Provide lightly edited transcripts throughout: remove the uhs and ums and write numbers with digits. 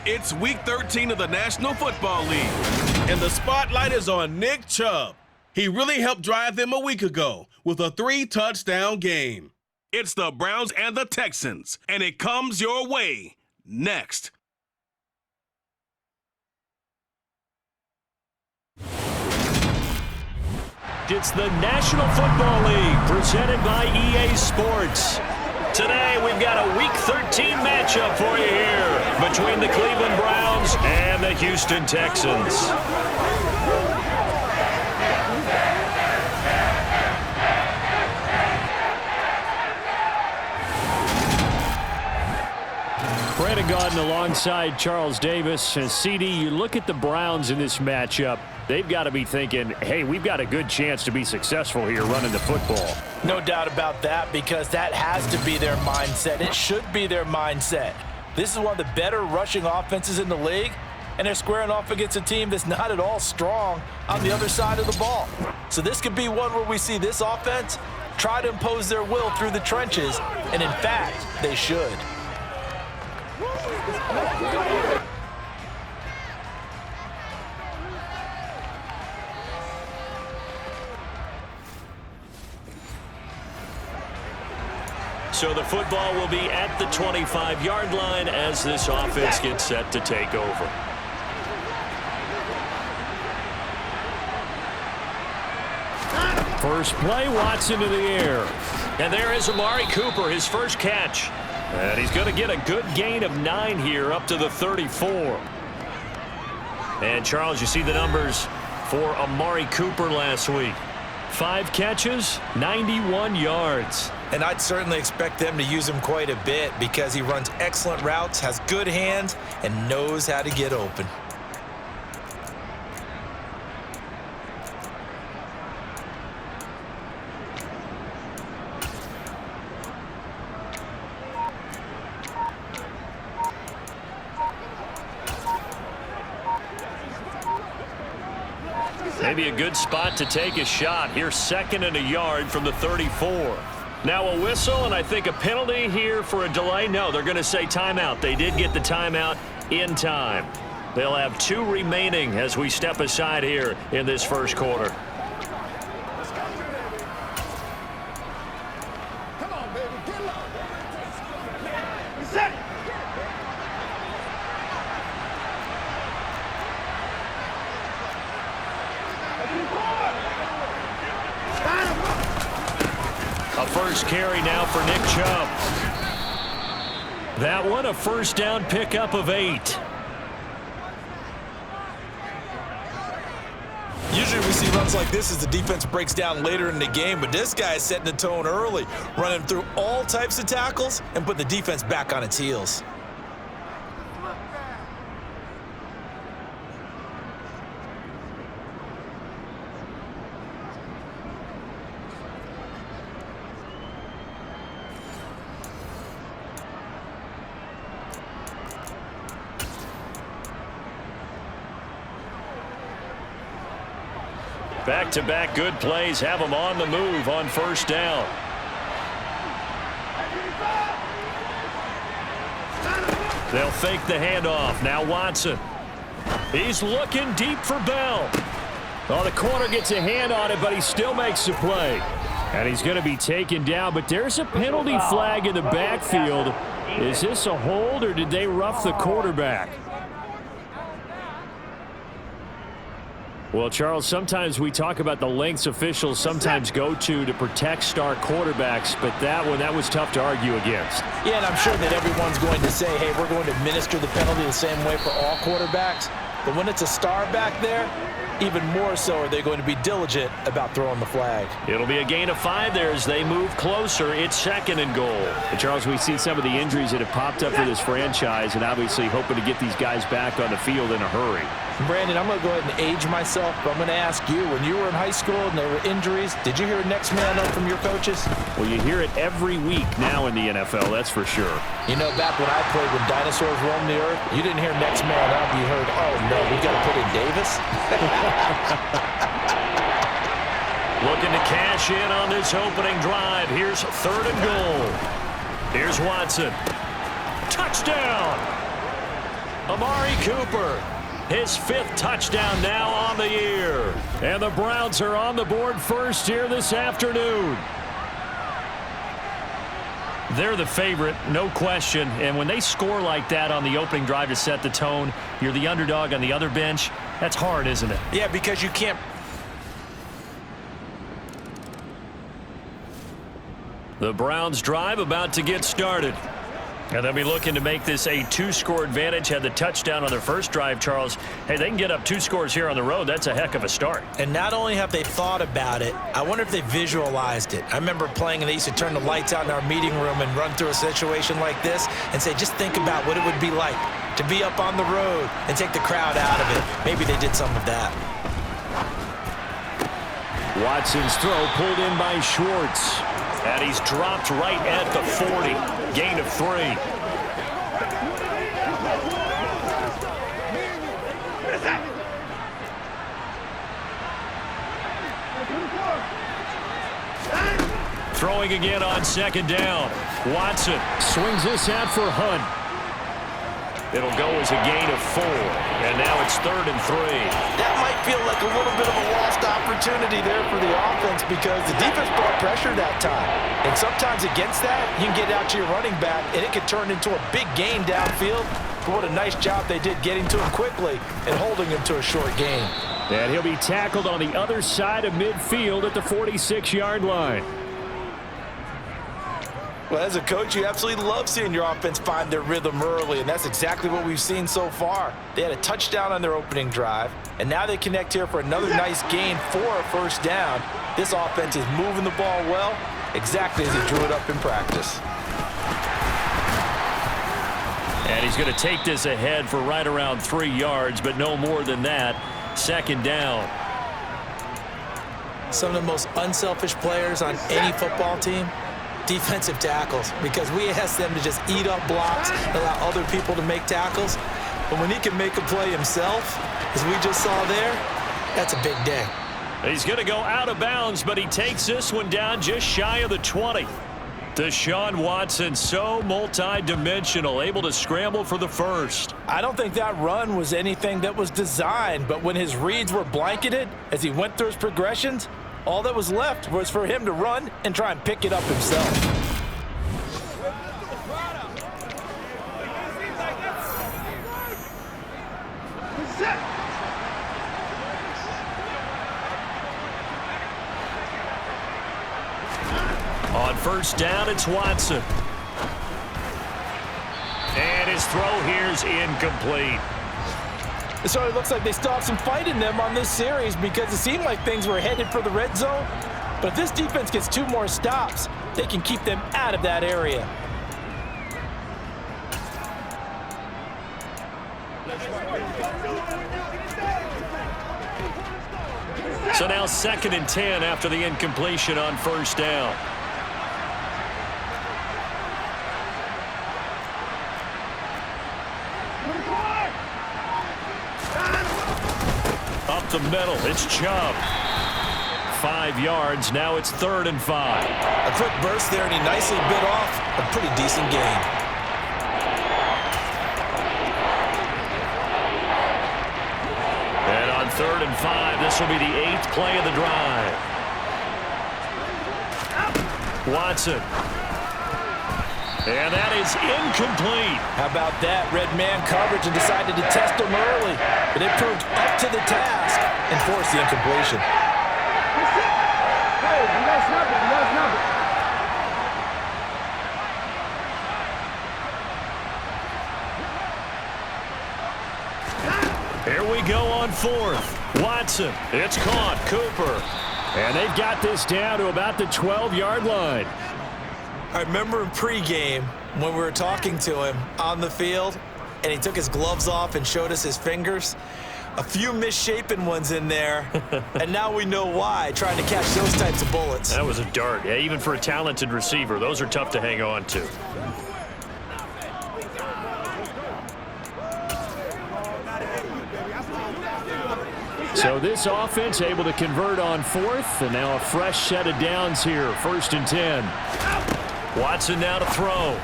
It's Week 13 of the National Football League, and the spotlight is on Nick Chubb. He really helped drive them a week ago with a 3-touchdown game. It's the Browns and the Texans, and it comes your way next. It's the National Football League presented by EA Sports. Today we've got a Week 13 matchup for you here between the Cleveland Browns and the Houston Texans. Brandon Gaudin alongside Charles Davis. And CD, you look at the Browns in this matchup, they've got to be thinking, hey, we've got a good chance to be successful here running the football. No doubt about that, because that has to be their mindset. It should be their mindset. This is one of the better rushing offenses in the league, and they're squaring off against a team that's not at all strong on the other side of the ball. So this could be one where we see this offense try to impose their will through the trenches, and in fact, they should. So the football will be at the 25-yard line as this offense gets set to take over. First play, Watson to the air. And there is Amari Cooper, his first catch. And he's going to get a good gain of 9 here up to the 34. And Charles, you see the numbers for Amari Cooper last week. 5 catches, 91 yards. And I'd certainly expect them to use him quite a bit because he runs excellent routes, has good hands, and knows how to get open. Maybe a good spot to take a shot. Here's 2nd and a yard from the 34. Now a whistle, and I think a penalty here for a delay. No, they're going to say timeout. They did get the timeout in time. They'll have 2 remaining as we step aside here in this first quarter. Come on, baby, get low. A first carry now for Nick Chubb. That one a first down pickup of 8. Usually we see runs like this as the defense breaks down later in the game, but this guy is setting the tone early, running through all types of tackles and put the defense back on its heels. Back-to-back good plays have them on the move on first down. They'll fake the handoff. Now Watson. He's looking deep for Bell. Oh, the corner gets a hand on it, but he still makes the play. And he's going to be taken down, but there's a penalty flag in the backfield. Is this a hold, or did they rough the quarterback? Well, Charles, sometimes we talk about the lengths officials sometimes go to protect star quarterbacks, but that was tough to argue against. Yeah, and I'm sure that everyone's going to say, hey, we're going to administer the penalty the same way for all quarterbacks. But when it's a star back there, even more so are they going to be diligent about throwing the flag. It'll be a gain of 5 there as they move closer. It's 2nd and goal. And Charles, we see some of the injuries that have popped up for this franchise, and obviously hoping to get these guys back on the field in a hurry. Brandon, I'm going to go ahead and age myself, but I'm going to ask you, when you were in high school and there were injuries, did you hear next man up from your coaches? Well, you hear it every week now in the NFL, that's for sure. You know, back when I played, when dinosaurs roamed the earth, you didn't hear next man up. You heard, oh, no, we got to put in Davis. Looking to cash in on this opening drive. Here's 3rd and goal. Here's Watson. Touchdown! Amari Cooper, his 5th touchdown now on the year. And the Browns are on the board first here this afternoon. They're the favorite, no question. And when they score like that on the opening drive to set the tone, you're the underdog on the other bench. That's hard, isn't it? Yeah, because you can't. The Browns drive about to get started. And they'll be looking to make this a 2-score advantage. Had the touchdown on their first drive, Charles. Hey, they can get up 2 scores here on the road. That's a heck of a start. And not only have they thought about it, I wonder if they visualized it. I remember playing and they used to turn the lights out in our meeting room and run through a situation like this and say, just think about what it would be like to be up on the road and take the crowd out of it. Maybe they did some of that. Watson's throw pulled in by Schwartz. And he's dropped right at the 40. Gain of 3. Throwing again on 2nd down. Watson swings this out for Hunt. It'll go as a gain of 4. And now it's 3rd and 3. That might feel like a little bit of a lost opportunity there for the offense because the defense brought pressure that time. And sometimes against that, you can get out to your running back, and it can turn into a big gain downfield. But what a nice job they did getting to him quickly and holding him to a short gain. And he'll be tackled on the other side of midfield at the 46-yard line. Well, as a coach, you absolutely love seeing your offense find their rhythm early, and that's exactly what we've seen so far. They had a touchdown on their opening drive, and now they connect here for another nice gain for a 1st down. This offense is moving the ball well, exactly as he drew it up in practice. And he's going to take this ahead for right around 3 yards, but no more than that. 2nd down. Some of the most unselfish players on any football team, defensive tackles, because we ask them to just eat up blocks, allow other people to make tackles. But when he can make a play himself, as we just saw there, that's a big day. He's going to go out of bounds, but he takes this one down just shy of the 20. Deshaun Watson, so multi-dimensional, able to scramble for the 1st. I don't think that run was anything that was designed, but when his reads were blanketed as he went through his progressions, all that was left was for him to run and try and pick it up himself. On 1st down, it's Watson. And his throw here's incomplete. So it looks like they still have some fight in them on this series because it seemed like things were headed for the red zone. But if this defense gets 2 more stops, they can keep them out of that area. So now 2nd and 10 after the incompletion on 1st down. Up the middle, it's Chubb. 5 yards, now it's 3rd and 5. A quick burst there, and he nicely bit off a pretty decent gain. And on 3rd and 5, this will be the 8th play of the drive. Watson. And that is incomplete. How about that? Red man coverage and decided to test him early. But it proved up to the task and forced the incompletion. Here we go on 4th. Watson. It's caught. Cooper. And they've got this down to about the 12-yard line. I remember in pregame when we were talking to him on the field and he took his gloves off and showed us his fingers. A few misshapen ones in there, and now we know why, trying to catch those types of bullets. That was a dart. Yeah, even for a talented receiver, those are tough to hang on to. So this offense able to convert on 4th, and now a fresh set of downs here, 1st and 10. Watson now to throw.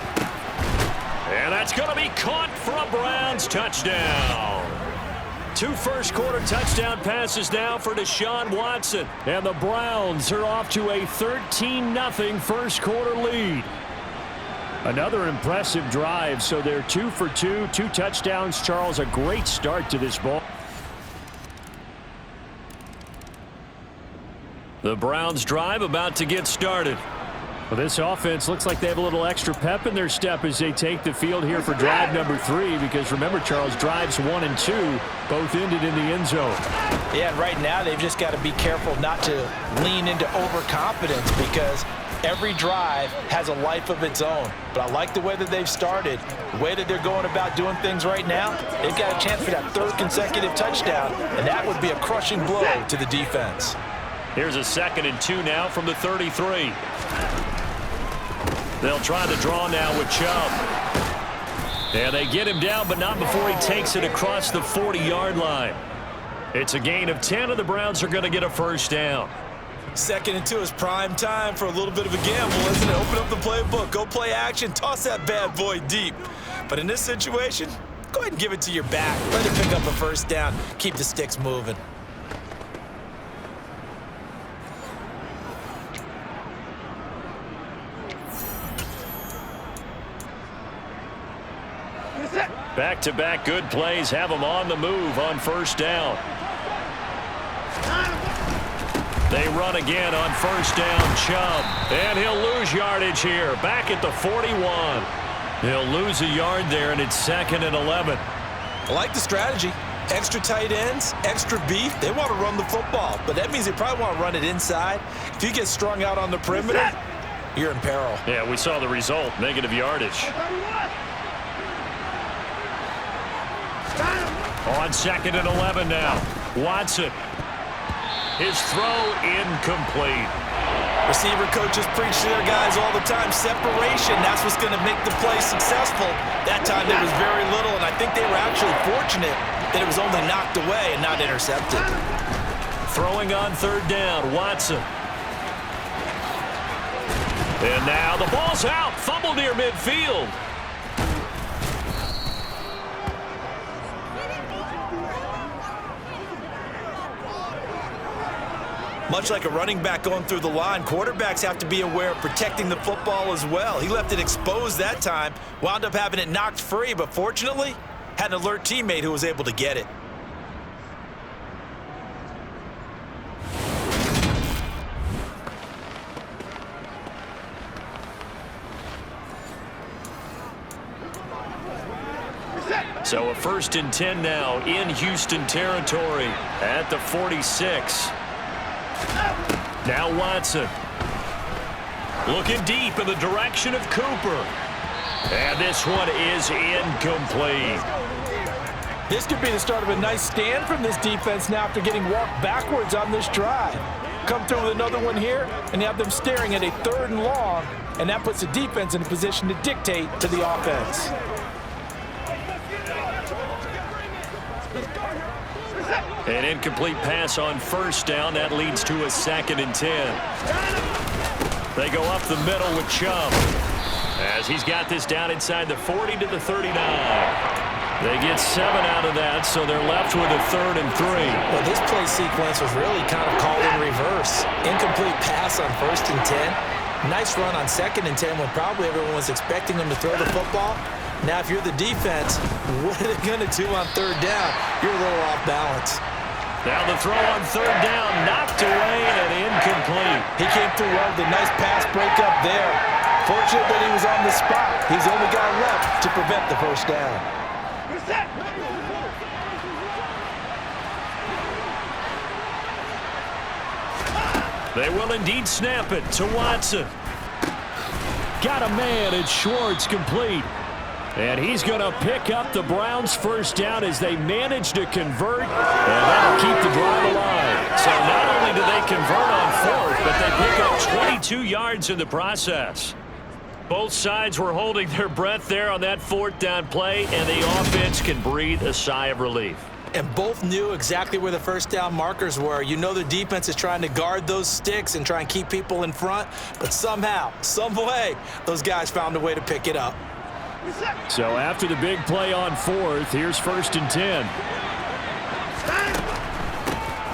And That's going to be caught for a Browns touchdown. 2 first-quarter touchdown passes now for Deshaun Watson. And the Browns are off to a 13-0 first-quarter lead. Another impressive drive, so they're 2 for 2, 2 touchdowns. Charles, a great start to this ball. The Browns drive about to get started. Well, this offense looks like they have a little extra pep in their step as they take the field here for drive number 3, because remember, Charles, drives 1 and 2 both ended in the end zone. Yeah, right now they've just got to be careful not to lean into overconfidence, because every drive has a life of its own. But I like the way that they've started, the way that they're going about doing things right now. They've got a chance for that 3rd consecutive touchdown, and that would be a crushing blow to the defense. Here's a 2nd and 2 now from the 33. They'll try the draw now with Chubb. And they get him down, but not before he takes it across the 40-yard line. It's a gain of 10, and the Browns are going to get a first down. 2nd and 2 is prime time for a little bit of a gamble, isn't it? Open up the playbook, go play action, toss that bad boy deep. But in this situation, go ahead and give it to your back. Let it pick up a first down. Keep the sticks moving. Back-to-back good plays have them on the move on first down. They run again on first down, Chubb. And he'll lose yardage here, back at the 41. He'll lose a yard there, and it's 2nd and 11. I like the strategy. Extra tight ends, extra beef. They want to run the football, but that means they probably want to run it inside. If you get strung out on the perimeter, you're in peril. Yeah, we saw the result, negative yardage. On 2nd and 11 now. Watson. His throw incomplete. Receiver coaches preach to their guys all the time. Separation, that's what's going to make the play successful. That time there was very little, and I think they were actually fortunate that it was only knocked away and not intercepted. Throwing on 3rd down, Watson. And now the ball's out. Fumble near midfield. Much like a running back going through the line, quarterbacks have to be aware of protecting the football as well. He left it exposed that time, wound up having it knocked free, but fortunately, had an alert teammate who was able to get it. So a 1st and 10 now in Houston territory at the 46. Now Watson. Looking deep in the direction of Cooper. And this one is incomplete. This could be the start of a nice stand from this defense now after getting walked backwards on this drive. Come through with another one here, and you have them staring at a 3rd and long, and that puts the defense in a position to dictate to the offense. An incomplete pass on first down. That leads to a 2nd and 10. They go up the middle with Chubb, as he's got this down inside the 40 to the 39. They get 7 out of that, so they're left with a 3rd and 3. Well, this play sequence was really kind of called in reverse. Incomplete pass on 1st and 10. Nice run on 2nd and 10 when probably everyone was expecting them to throw the football. Now, if you're the defense, what are they going to do on 3rd down? You're a little off balance. Now the throw on 3rd down, knocked away and incomplete. He came through well with a nice pass breakup there. Fortunate that he was on the spot. He's the only guy left to prevent the first down. They will indeed snap it to Watson. Got a man, it's Schwartz, complete. And he's going to pick up the Browns' first down as they manage to convert, and that'll keep the drive alive. So not only do they convert on 4th, but they pick up 22 yards in the process. Both sides were holding their breath there on that 4th down play, and the offense can breathe a sigh of relief. And both knew exactly where the first down markers were. You know the defense is trying to guard those sticks and try and keep people in front, but somehow, some way, those guys found a way to pick it up. So after the big play on fourth, here's 1st and 10.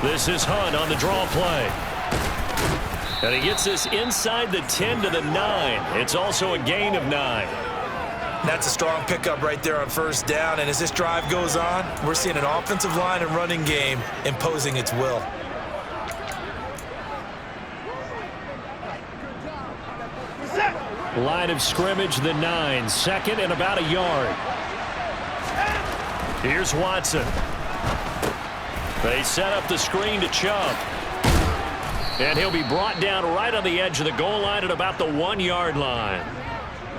This is Hunt on the draw play. And he gets this inside the 10 to the 9. It's also a gain of 9. That's a strong pickup right there on 1st down. And as this drive goes on, we're seeing an offensive line and running game imposing its will. Line of scrimmage, the 9. 2nd and about a yard. Here's Watson. They set up the screen to Chubb. And he'll be brought down right on the edge of the goal line at about the 1-yard line.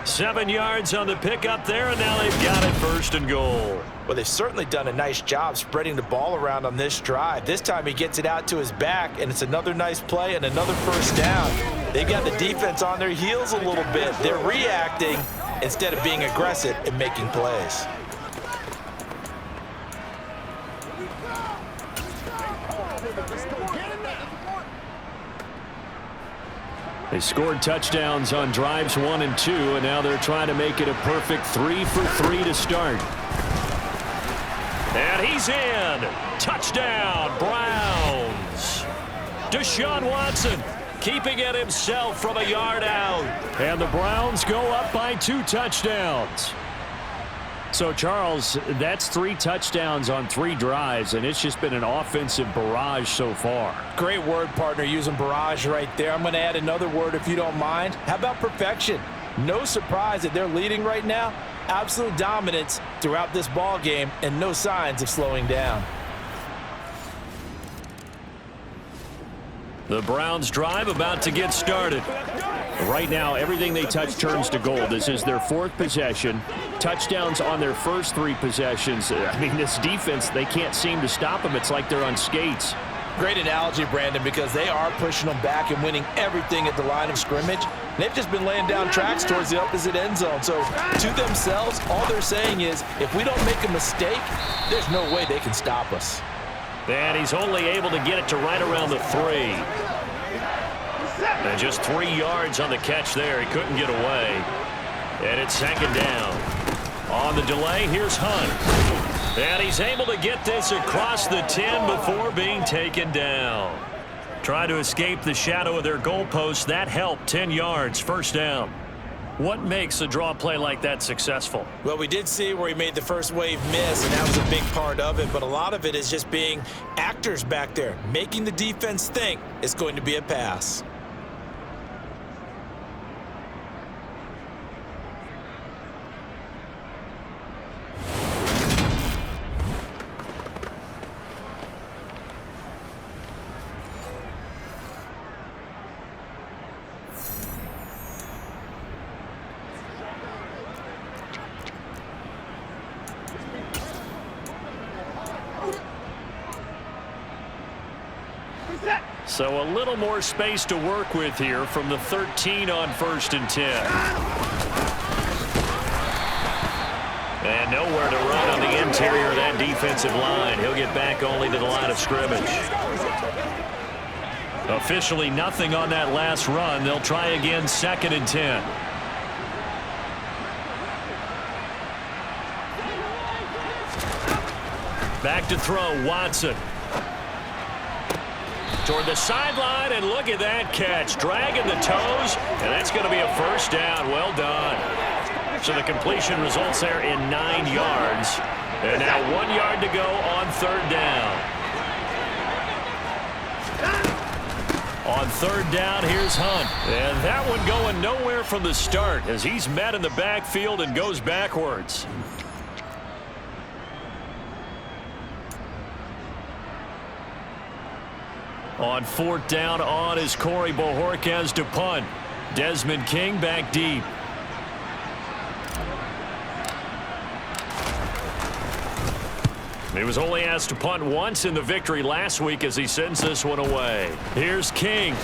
7 yards on the pickup there, and now they've got it 1st and goal. Well, they've certainly done a nice job spreading the ball around on this drive. This time he gets it out to his back, and it's another nice play and another 1st down. They've got the defense on their heels a little bit. They're reacting instead of being aggressive and making plays. They scored touchdowns on drives 1 and 2, and now they're trying to make it a perfect 3 for 3 to start. And he's in. Touchdown, Browns. Deshaun Watson keeping it himself from a yard out. And the Browns go up by 2 touchdowns. So, Charles, that's 3 touchdowns on 3 drives, and it's just been an offensive barrage so far. Great word, partner, using barrage right there. I'm going to add another word if you don't mind. How about perfection? No surprise that they're leading right now. Absolute dominance throughout this ball game and no signs of slowing down. The Browns drive about to get started. Right now, everything they touch turns to gold. This is their 4th possession. Touchdowns on their first 3 possessions. I mean, this defense, they can't seem to stop them. It's like they're on skates. Great analogy, Brandon, because they are pushing them back and winning everything at the line of scrimmage. They've just been laying down tracks towards the opposite end zone. So to themselves, all they're saying is, if we don't make a mistake, there's no way they can stop us. And he's only able to get it to right around the 3. And just 3 yards on the catch there. He couldn't get away. And it's 2nd down. On the delay, here's Hunt. And he's able to get this across the 10 before being taken down. Trying to escape the shadow of their goalpost. That helped. 10 yards, 1st down. What makes a draw play like that successful? Well, we did see where he made the first wave miss, and that was a big part of it. But a lot of it is just being actors back there, making the defense think it's going to be a pass. So a little more space to work with here from the 13 on 1st and 10. And nowhere to run on the interior of that defensive line. He'll get back only to the line of scrimmage. Officially nothing on that last run. They'll try again 2nd and 10. Back to throw, Watson. Toward the sideline, and look at that catch. Dragging the toes, and that's going to be a 1st down. Well done. So the completion results there in 9 yards. And now 1 yard to go on 3rd down. On 3rd down, here's Hunt. And that one going nowhere from the start as he's met in the backfield and goes backwards. On 4th down, on is Corey Bojorquez to punt. Desmond King back deep. He was only asked to punt once in the victory last week as he sends this one away. Here's King.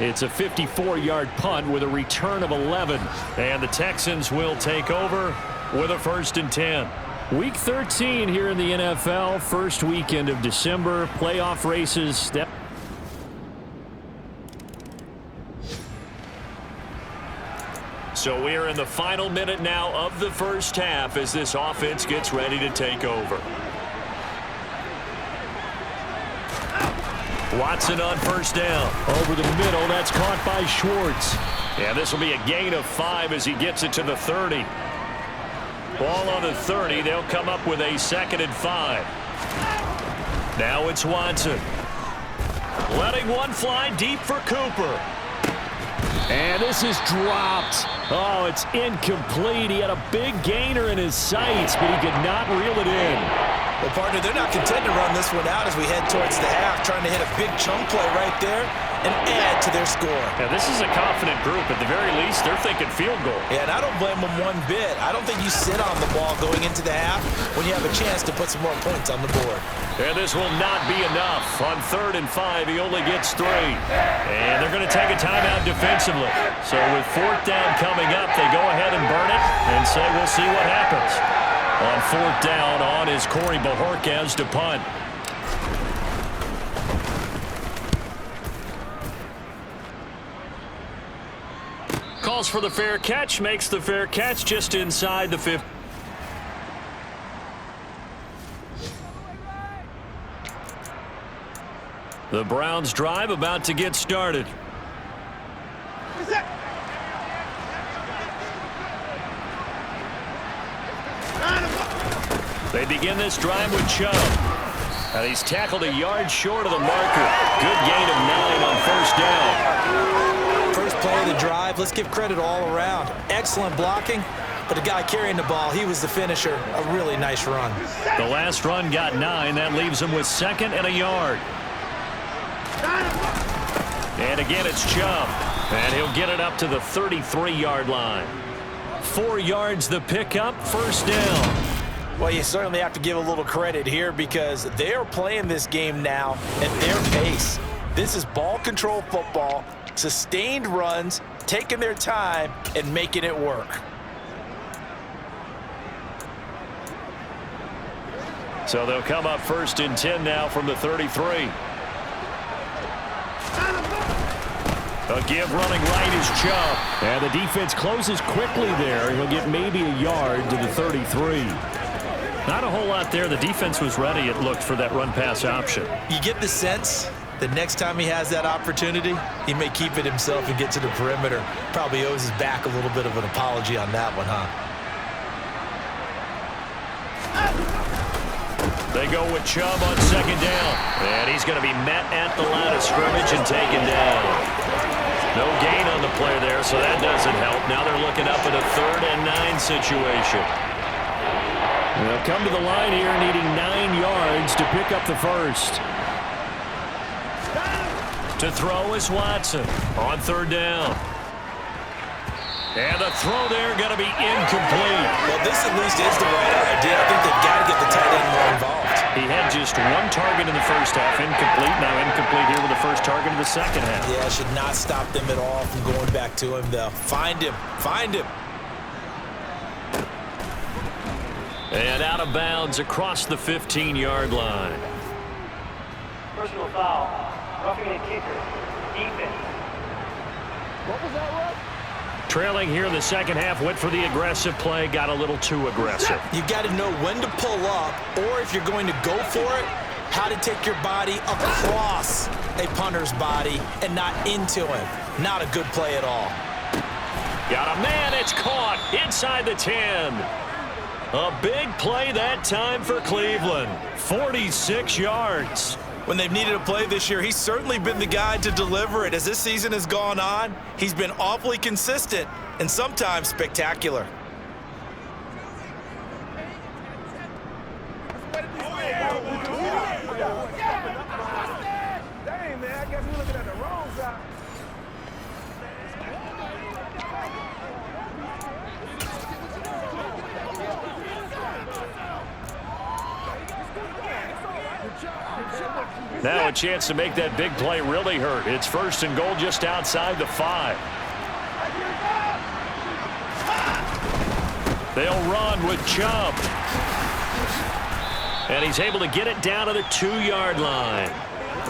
It's a 54-yard punt with a return of 11. And the Texans will take over with a 1st and 10. Week 13 here in the NFL, first weekend of December, playoff races. So we're in the final minute now of the first half as this offense gets ready to take over. Watson on first down. Over the middle, that's caught by Schwartz. And this will be a gain of 5 as he gets it to the 30. Ball on the 30. They'll come up with a 2nd and 5. Now it's Watson. Letting one fly deep for Cooper. And this is dropped. Oh, it's incomplete. He had a big gainer in his sights, but he could not reel it in. Well, partner, they're not content to run this one out as we head towards the half, trying to hit a big chunk play right there and add to their score. Yeah, this is a confident group. At the very least, they're thinking field goal. Yeah, and I don't blame them one bit. I don't think you sit on the ball going into the half when you have a chance to put some more points on the board. And this will not be enough. On 3rd and 5, he only gets 3. And they're going to take a timeout defensively. So with 4th down coming up, they go ahead and burn it and say we'll see what happens. On 4th down, on is Corey Bajorquez to punt. Calls for the fair catch, makes the fair catch just inside the 50. The Browns drive about to get started. They begin this drive with Chubb. And he's tackled a yard short of the marker. Good gain of 9 on first down. First play of the drive, let's give credit all around. Excellent blocking, but the guy carrying the ball, he was the finisher. A really nice run. The last run got 9. That leaves him with 2nd and a yard. And again, it's Chubb. And he'll get it up to the 33-yard line. 4 yards the pickup, first down. Well, you certainly have to give a little credit here because they're playing this game now at their pace. This is ball control football, sustained runs, taking their time, and making it work. So they'll come up 1st and 10 now from the 33. A give running right is Chubb. And the defense closes quickly there. He'll get maybe a yard to the 33. Not a whole lot there. The defense was ready, it looked, for that run-pass option. You get the sense that next time he has that opportunity, he may keep it himself and get to the perimeter. Probably owes his back a little bit of an apology on that one, huh? They go with Chubb on 2nd down. And he's going to be met at the line of scrimmage and taken down. No gain on the play there, so that doesn't help. Now they're looking up at a 3rd and 9 situation. They'll come to the line here needing 9 yards to pick up the first. To throw is Watson on 3rd down. And the throw there going to be incomplete. Well, this at least is the right idea. I think they've got to get the tight end more involved. He had just 1 target in the first half, incomplete. Now incomplete here with the first target of the second half. Yeah, should not stop them at all from going back to him, though. Find him. Find him. And out of bounds across the 15-yard line. Personal foul. Roughing a kicker. Defense. What was that, Russ? Trailing here in the second half, went for the aggressive play, got a little too aggressive. You got to know when to pull up, or if you're going to go for it, how to take your body across a punter's body and not into him. Not a good play at all. Got a man, it's caught inside the 10. A big play that time for Cleveland. 46 yards. When they've needed a play this year, he's certainly been the guy to deliver it. As this season has gone on, he's been awfully consistent and sometimes spectacular. Dang, man, I guess we're looking at the wrong side. Now a chance to make that big play really hurt. It's 1st and goal just outside the 5. They'll run with Chubb. And he's able to get it down to the 2-yard line.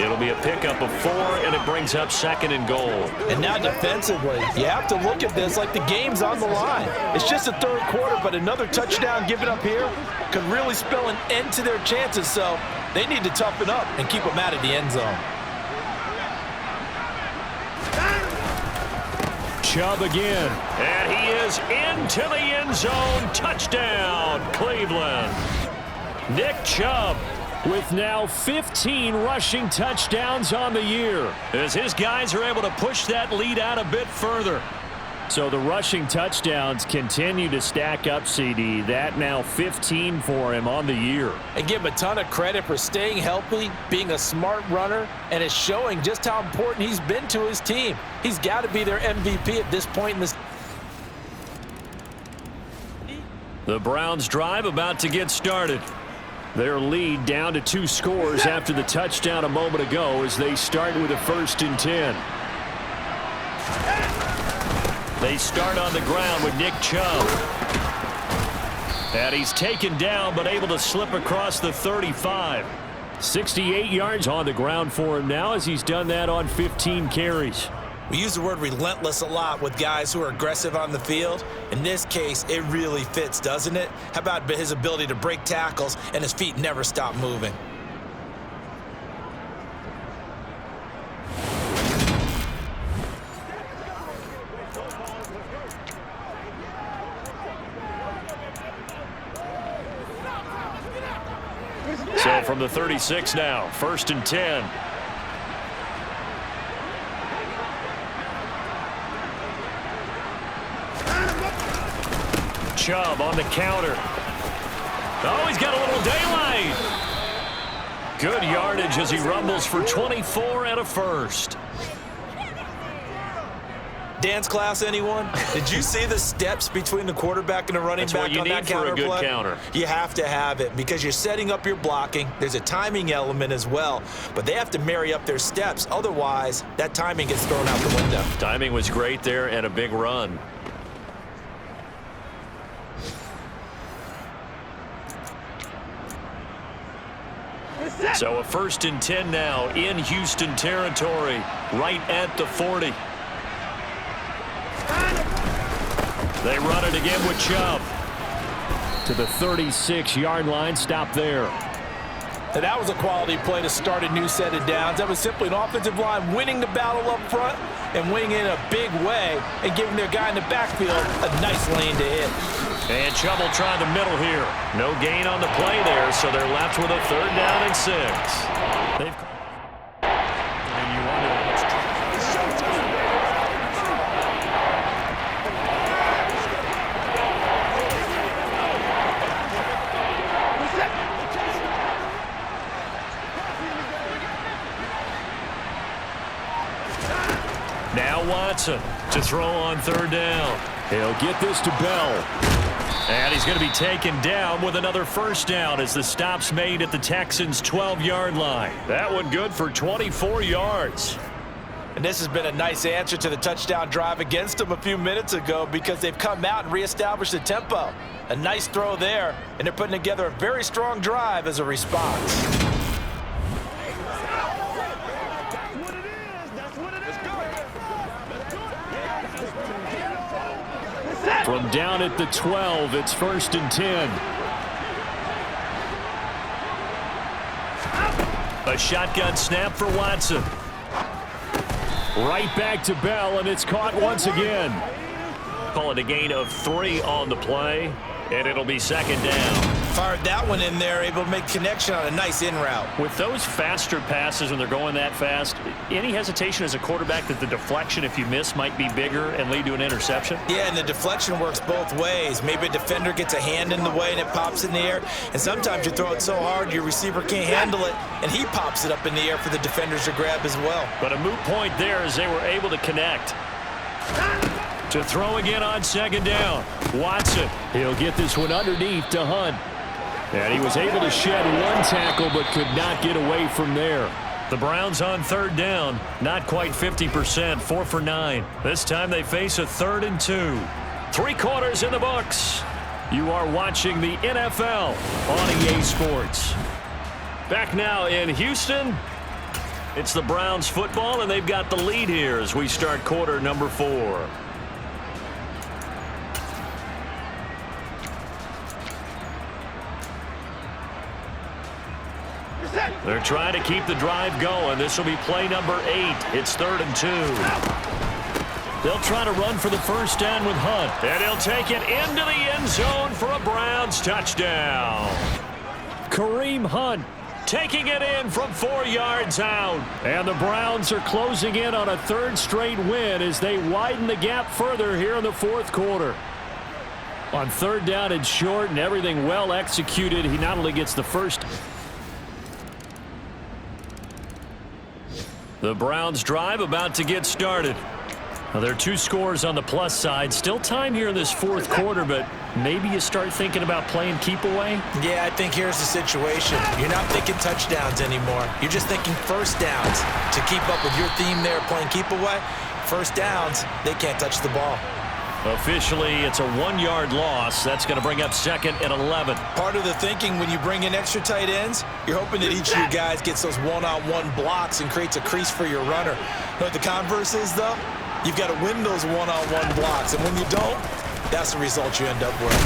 It'll be a pickup of 4, and it brings up 2nd and goal. And now defensively, you have to look at this like the game's on the line. It's just the 3rd quarter, but another touchdown given up here could really spell an end to their chances, so they need to toughen up and keep them out of the end zone. Chubb again, and he is into the end zone. Touchdown, Cleveland. Nick Chubb with now 15 rushing touchdowns on the year, as his guys are able to push that lead out a bit further. So the rushing touchdowns continue to stack up, CD. That now 15 for him on the year. And give him a ton of credit for staying healthy, being a smart runner, and it's showing just how important he's been to his team. He's got to be their MVP at this point in this. The Browns drive about to get started. Their lead down to 2 scores after the touchdown a moment ago as they start with a 1st and 10. They start on the ground with Nick Chubb. And he's taken down but able to slip across the 35. 68 yards on the ground for him now as he's done that on 15 carries. We use the word relentless a lot with guys who are aggressive on the field. In this case, it really fits, doesn't it? How about his ability to break tackles and his feet never stop moving? So from the 36 now, 1st and 10. Chubb on the counter. Oh, he's got a little daylight. Good yardage as he rumbles for 24 and a 1st. Dance class, anyone? Did you see the steps between the quarterback and the running back on that counter play? That's what you need for a good counter. You have to have it because you're setting up your blocking. There's a timing element as well, but they have to marry up their steps. Otherwise, that timing gets thrown out the window. Timing was great there and a big run. So a 1st and 10 now in Houston territory, right at the 40. They run it again with Chubb. To the 36-yard line, stop there. And that was a quality play to start a new set of downs. That was simply an offensive line winning the battle up front and winning in a big way and giving their guy in the backfield a nice lane to hit. And Chubb will try the middle here. No gain on the play there, so they're left with a 3rd down and 6. And you wonder what's now Watson to throw on 3rd down. He'll get this to Bell. And he's going to be taken down with another 1st down as the stop's made at the Texans' 12-yard line. That one good for 24 yards. And this has been a nice answer to the touchdown drive against them a few minutes ago because they've come out and reestablished the tempo. A nice throw there, and they're putting together a very strong drive as a response. From down at the 12, it's 1st and 10. A shotgun snap for Watson. Right back to Bell, and it's caught once again. Call it a gain of 3 on the play, and it'll be 2nd down. Fired that one in there, able to make connection on a nice in route. With those faster passes when they're going that fast, any hesitation as a quarterback that the deflection, if you miss, might be bigger and lead to an interception? Yeah, and the deflection works both ways. Maybe a defender gets a hand in the way and it pops in the air, and sometimes you throw it so hard your receiver can't handle it, and he pops it up in the air for the defenders to grab as well. But a moot point there as they were able to connect. To throw again on 2nd down. Watson, he'll get this one underneath to Hunt. And he was able to shed 1 tackle but could not get away from there. The Browns on 3rd down, not quite 50%, 4 for 9. This time they face a 3rd and 2. 3 quarters in the books. You are watching the NFL on EA Sports. Back now in Houston. It's the Browns football, and they've got the lead here as we start quarter number 4. They're trying to keep the drive going. This will be play number 8. It's 3rd and 2. They'll try to run for the first down with Hunt. And he'll take it into the end zone for a Browns touchdown. Kareem Hunt taking it in from 4 yards out. And the Browns are closing in on a 3rd straight win as they widen the gap further here in the 4th quarter. On 3rd down and short and everything well executed, he not only gets the first. The Browns drive about to get started. Now, there are 2 scores on the plus side. Still time here in this 4th quarter, but maybe you start thinking about playing keep away? Yeah, I think here's the situation. You're not thinking touchdowns anymore. You're just thinking first downs. To keep up with your theme there, playing keep away, first downs, they can't touch the ball. Officially, it's a 1-yard loss. That's going to bring up 2nd and 11. Part of the thinking when you bring in extra tight ends, you're hoping that each of you guys gets those one-on-one blocks and creates a crease for your runner. You know what the converse is, though? You've got to win those one-on-one blocks, and when you don't, that's the result you end up with.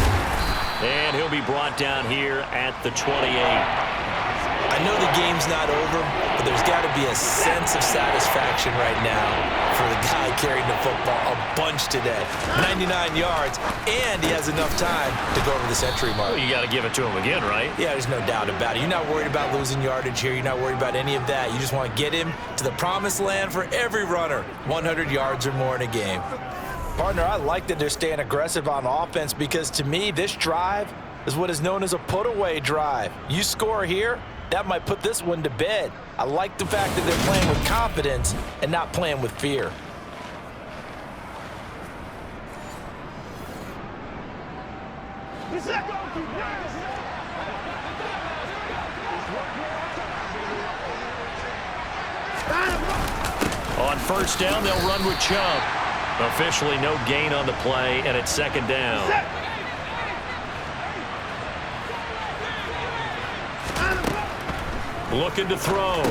And he'll be brought down here at the 28. I know the game's not over, but there's got to be a sense of satisfaction right now for the guy carrying the football a bunch today. 99 yards, and he has enough time to go over the century mark. Well, you got to give it to him again, right? Yeah, there's no doubt about it. You're not worried about losing yardage here. You're not worried about any of that. You just want to get him to the promised land for every runner, 100 yards or more in a game. Partner, I like that they're staying aggressive on offense because, to me, this drive is what is known as a put-away drive. You score here, that might put this one to bed. I like the fact that they're playing with confidence and not playing with fear. On first down, they'll run with Chubb. Officially no gain on the play, and it's 2nd down. Looking to throw.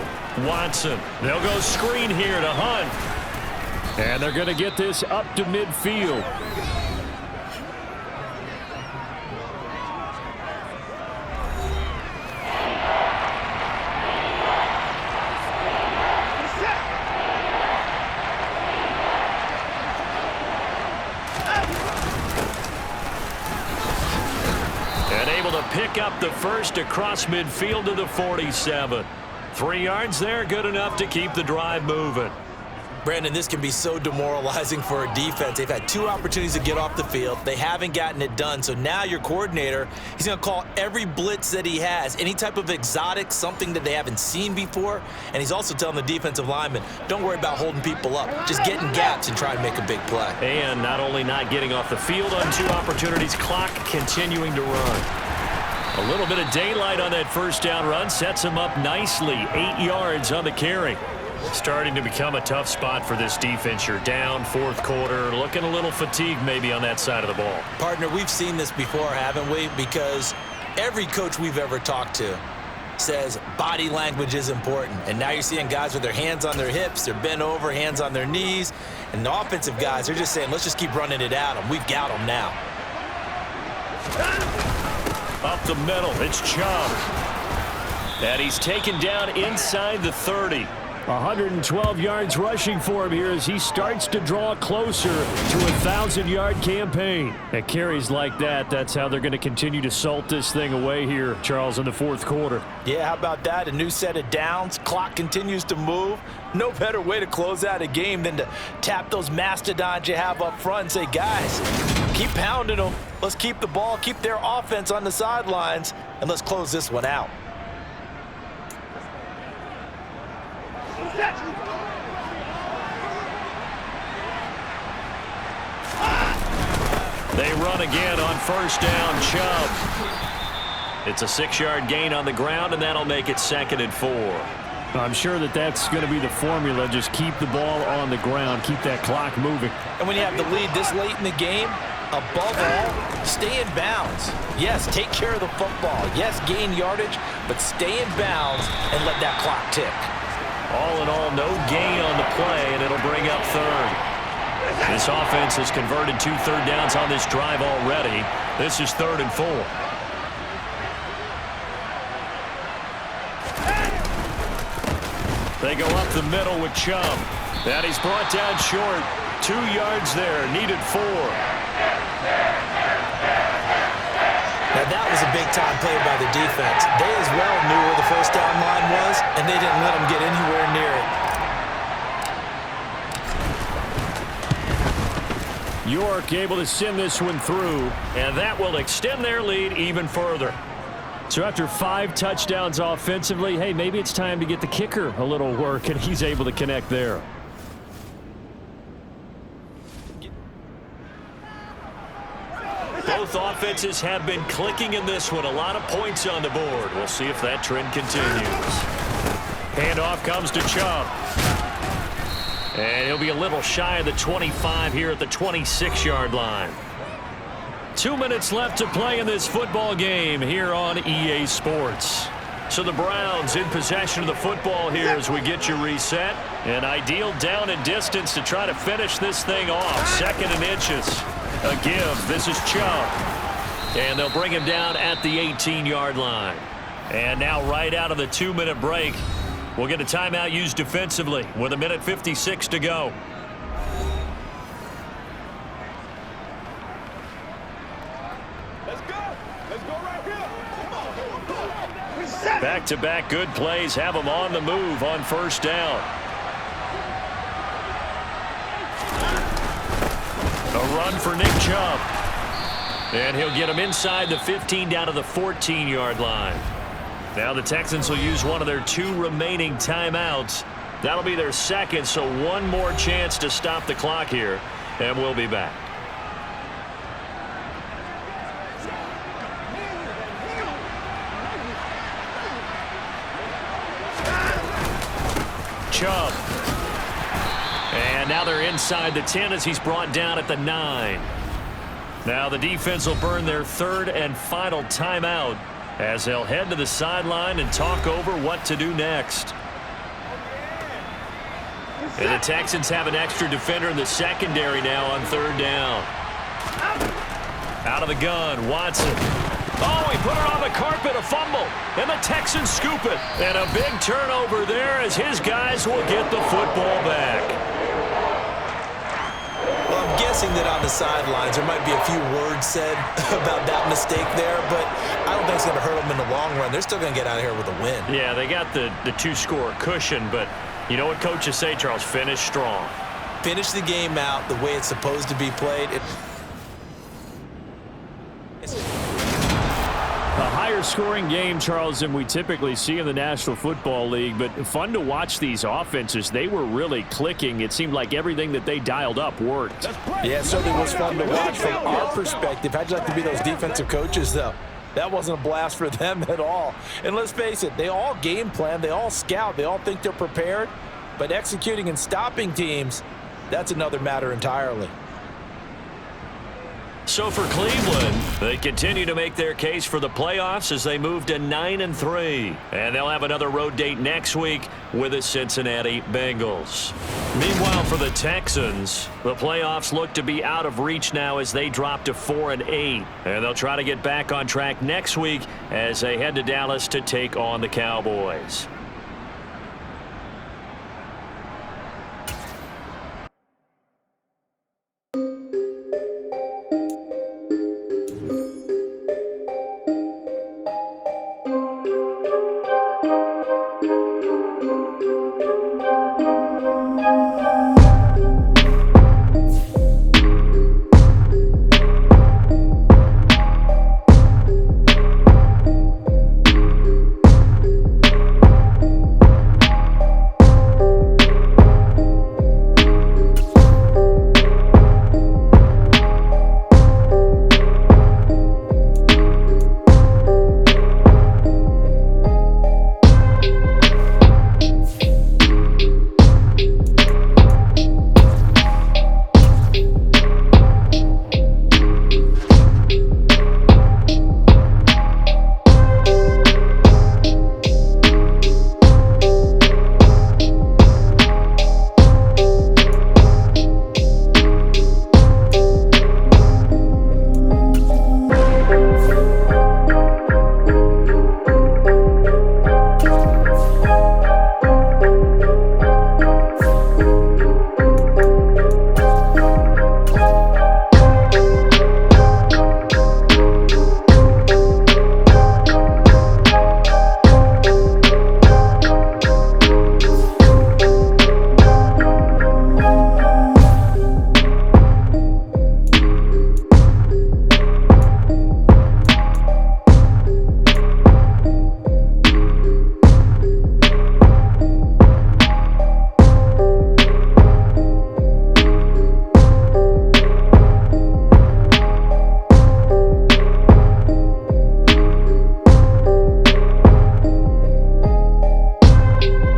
Watson. They'll go screen here to Hunt. And they're going to get this up to midfield. Pick up the first across midfield to the 47. 3 yards there, good enough to keep the drive moving. Brandon, this can be so demoralizing for a defense. They've had 2 opportunities to get off the field. They haven't gotten it done. So now your coordinator, he's going to call every blitz that he has, any type of exotic, something that they haven't seen before. And he's also telling the defensive lineman, don't worry about holding people up. Just get in gaps and try to make a big play. And not only not getting off the field on 2 opportunities, clock continuing to run. A little bit of daylight on that first down run sets him up nicely. 8 yards on the carry. Starting to become a tough spot for this defense. You're down 4th quarter, looking a little fatigued maybe on that side of the ball. Partner, we've seen this before, haven't we? Because every coach we've ever talked to says body language is important. And now you're seeing guys with their hands on their hips, they're bent over, hands on their knees. And the offensive guys, they're just saying, let's just keep running it at them. We've got them now. Up the middle, it's Chubb. And he's taken down inside the 30. 112 yards rushing for him here as he starts to draw closer to a 1,000-yard campaign. At carries like that, that's how they're going to continue to salt this thing away here, Charles, in the 4th quarter. Yeah, how about that? A new set of downs. Clock continues to move. No better way to close out a game than to tap those mastodons you have up front and say, guys, keep pounding them. Let's keep the ball, keep their offense on the sidelines, and let's close this one out. They run again on first down, Chubb. It's a 6-yard gain on the ground, and that'll make it 2nd and 4. I'm sure that that's going to be the formula. Just keep the ball on the ground, keep that clock moving. And when you have the lead this late in the game, above all, stay in bounds. Yes, take care of the football. Yes, gain yardage, but stay in bounds and let that clock tick. All in all, no gain on the play, and it'll bring up third. This offense has converted 2 third downs on this drive already. This is 3rd and 4. They go up the middle with Chubb. And he's brought down short. 2 yards there, needed 4. Now that was a big-time play by the defense. They as well knew where the first down line was, and they didn't let them get anywhere near it. York able to send this one through, and that will extend their lead even further. So after 5 touchdowns offensively, hey, maybe it's time to get the kicker a little work, and he's able to connect there. Both offenses have been clicking in this one. A lot of points on the board. We'll see if that trend continues. Handoff comes to Chubb. And he'll be a little shy of the 25 here at the 26-yard line. 2 minutes left to play in this football game here on EA Sports. So the Browns in possession of the football here as we get you reset. An ideal down and distance to try to finish this thing off. 2nd and inches. A give. This is Chubb. And they'll bring him down at the 18-yard line. And now right out of the 2-minute break, we'll get a timeout used defensively with 1:56 to go. Back-to-back good plays have them on the move on 1st down. A run for Nick Chubb. And he'll get him inside the 15 down to the 14-yard line. Now the Texans will use one of their 2 remaining timeouts. That'll be their 2nd, so 1 more chance to stop the clock here. And we'll be back. Chubb. And now they're inside the 10 as he's brought down at the 9. Now the defense will burn their 3rd and final timeout as they'll head to the sideline and talk over what to do next. And the Texans have an extra defender in the secondary now on 3rd down. Out of the gun, Watson. Oh, he put it on the carpet, a fumble, and the Texans scoop it. And a big turnover there as his guys will get the football back. Well, I'm guessing that on the sidelines there might be a few words said about that mistake there, but I don't think it's going to hurt them in the long run. They're still going to get out of here with a win. Yeah, they got the 2-score cushion, but you know what coaches say, Charles? Finish strong. Finish the game out the way it's supposed to be played. A higher scoring game, Charles, than we typically see in the National Football League, but fun to watch these offenses. They were really clicking. It seemed like everything that they dialed up worked. Yeah, it certainly was fun to watch from our perspective. How'd you like to be those defensive coaches, though? That wasn't a blast for them at all. And let's face it, they all game plan, they all scout, they all think they're prepared, but executing and stopping teams, that's another matter entirely. So for Cleveland, they continue to make their case for the playoffs as they move to 9-3. And they'll have another road date next week with the Cincinnati Bengals. Meanwhile, for the Texans, the playoffs look to be out of reach now as they drop to 4-8. And they'll try to get back on track next week as they head to Dallas to take on the Cowboys.